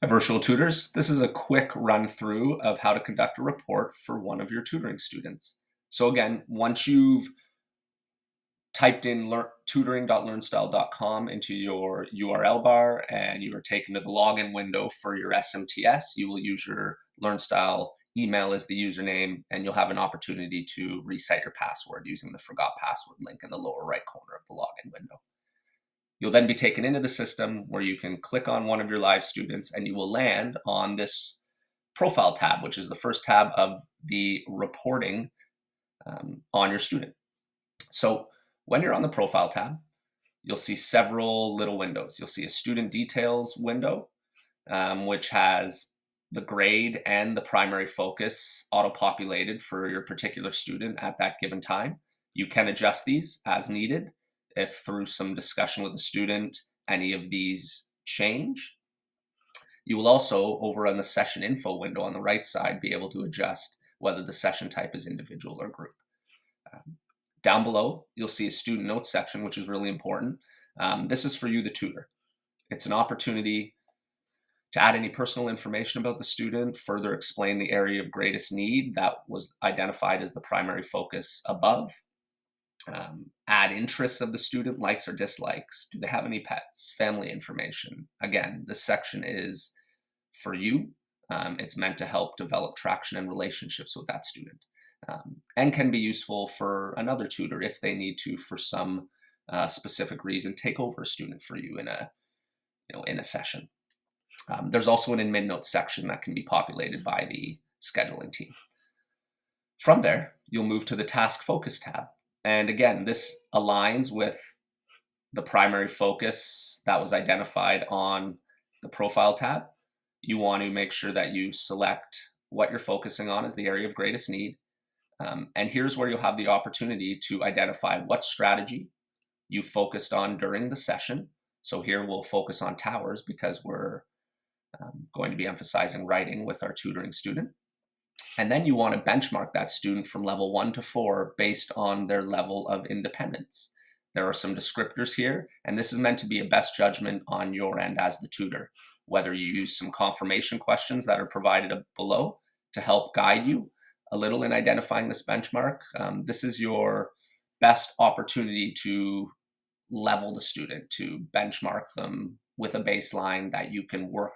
Virtual tutors, this is a quick run through of how to conduct a report for one of your tutoring students. So again, once you've typed in tutoring.learnstyle.com into your URL bar and you are taken to the login window for your SMTS, you will use your LearnStyle email as the username, and you'll have an opportunity to reset your password using the forgot password link in the lower right corner of the login window. You'll then be taken into the system where you can click on one of your live students and you will land on this profile tab, which is the first tab of the reporting on your student. So when you're on the profile tab, you'll see several little windows. You'll see a student details window, which has the grade and the primary focus auto-populated for your particular student at that given time. You can adjust these as needed if through some discussion with the student, any of these change. You will also, over on the session info window on the right side, be able to adjust whether the session type is individual or group. Down below, you'll see a student notes section, which is really important. This is for you, the tutor. It's an opportunity to add any personal information about the student, further explain the area of greatest need that was identified as the primary focus above, add interests of the student, likes or dislikes. Do they have any pets? Family information. Again, this section is for you. It's meant to help develop traction and relationships with that student. And can be useful for another tutor if they need to, for some specific reason, take over a student for you in a session. There's also an admin notes section that can be populated by the scheduling team. From there, you'll move to the task focus tab. And again, this aligns with the primary focus that was identified on the profile tab. You want to make sure that you select what you're focusing on as the area of greatest need. And here's where you'll have the opportunity to identify what strategy you focused on during the session. So here we'll focus on towers because we're going to be emphasizing writing with our tutoring student. And then you want to benchmark that student from level 1 to 4 based on their level of independence. There are some descriptors here, and this is meant to be a best judgment on your end as the tutor, whether you use some confirmation questions that are provided below to help guide you a little in identifying this benchmark. This is your best opportunity to level the student, to benchmark them with a baseline that you can work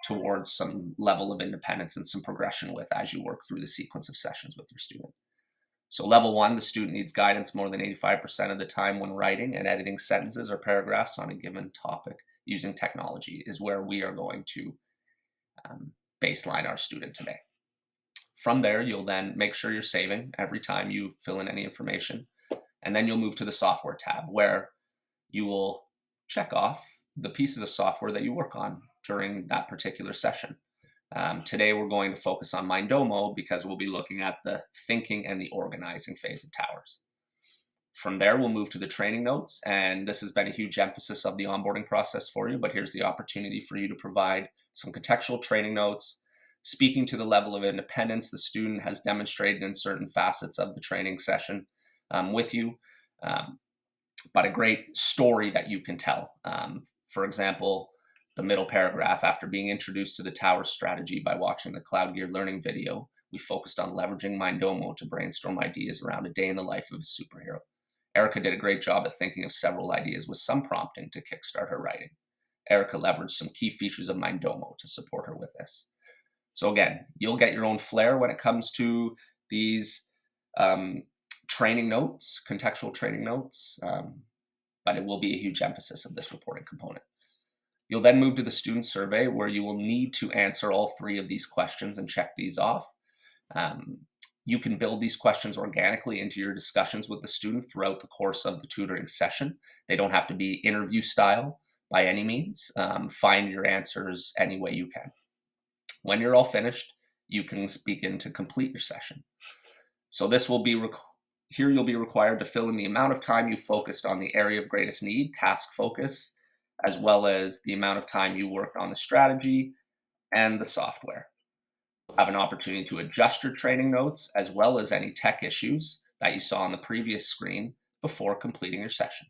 towards some level of independence and some progression with as you work through the sequence of sessions with your student. So level 1, the student needs guidance more than 85% of the time when writing and editing sentences or paragraphs on a given topic using technology, is where we are going to baseline our student today. From there, you'll then make sure you're saving every time you fill in any information. And then you'll move to the software tab, where you will check off the pieces of software that you work on during that particular session. Today, we're going to focus on Mindomo because we'll be looking at the thinking and the organizing phase of towers. From there, we'll move to the training notes, and this has been a huge emphasis of the onboarding process for you, but here's the opportunity for you to provide some contextual training notes, speaking to the level of independence the student has demonstrated in certain facets of the training session with you, but a great story that you can tell. For example, the middle paragraph, after being introduced to the tower strategy by watching the Cloud Gear learning video, we focused on leveraging Mindomo to brainstorm ideas around a day in the life of a superhero. Erica did a great job at thinking of several ideas with some prompting to kickstart her writing. Erica leveraged some key features of Mindomo to support her with this. So again, you'll get your own flair when it comes to these training notes, contextual training notes, but it will be a huge emphasis of this reporting component. You'll then move to the student survey, where you will need to answer all 3 of these questions and check these off. You can build these questions organically into your discussions with the student throughout the course of the tutoring session. They don't have to be interview style by any means. Find your answers any way you can. When you're all finished, you can begin to complete your session. So this will be here you'll be required to fill in the amount of time you focused on the area of greatest need, task focus, as well as the amount of time you worked on the strategy and the software. You'll have an opportunity to adjust your training notes as well as any tech issues that you saw on the previous screen before completing your session.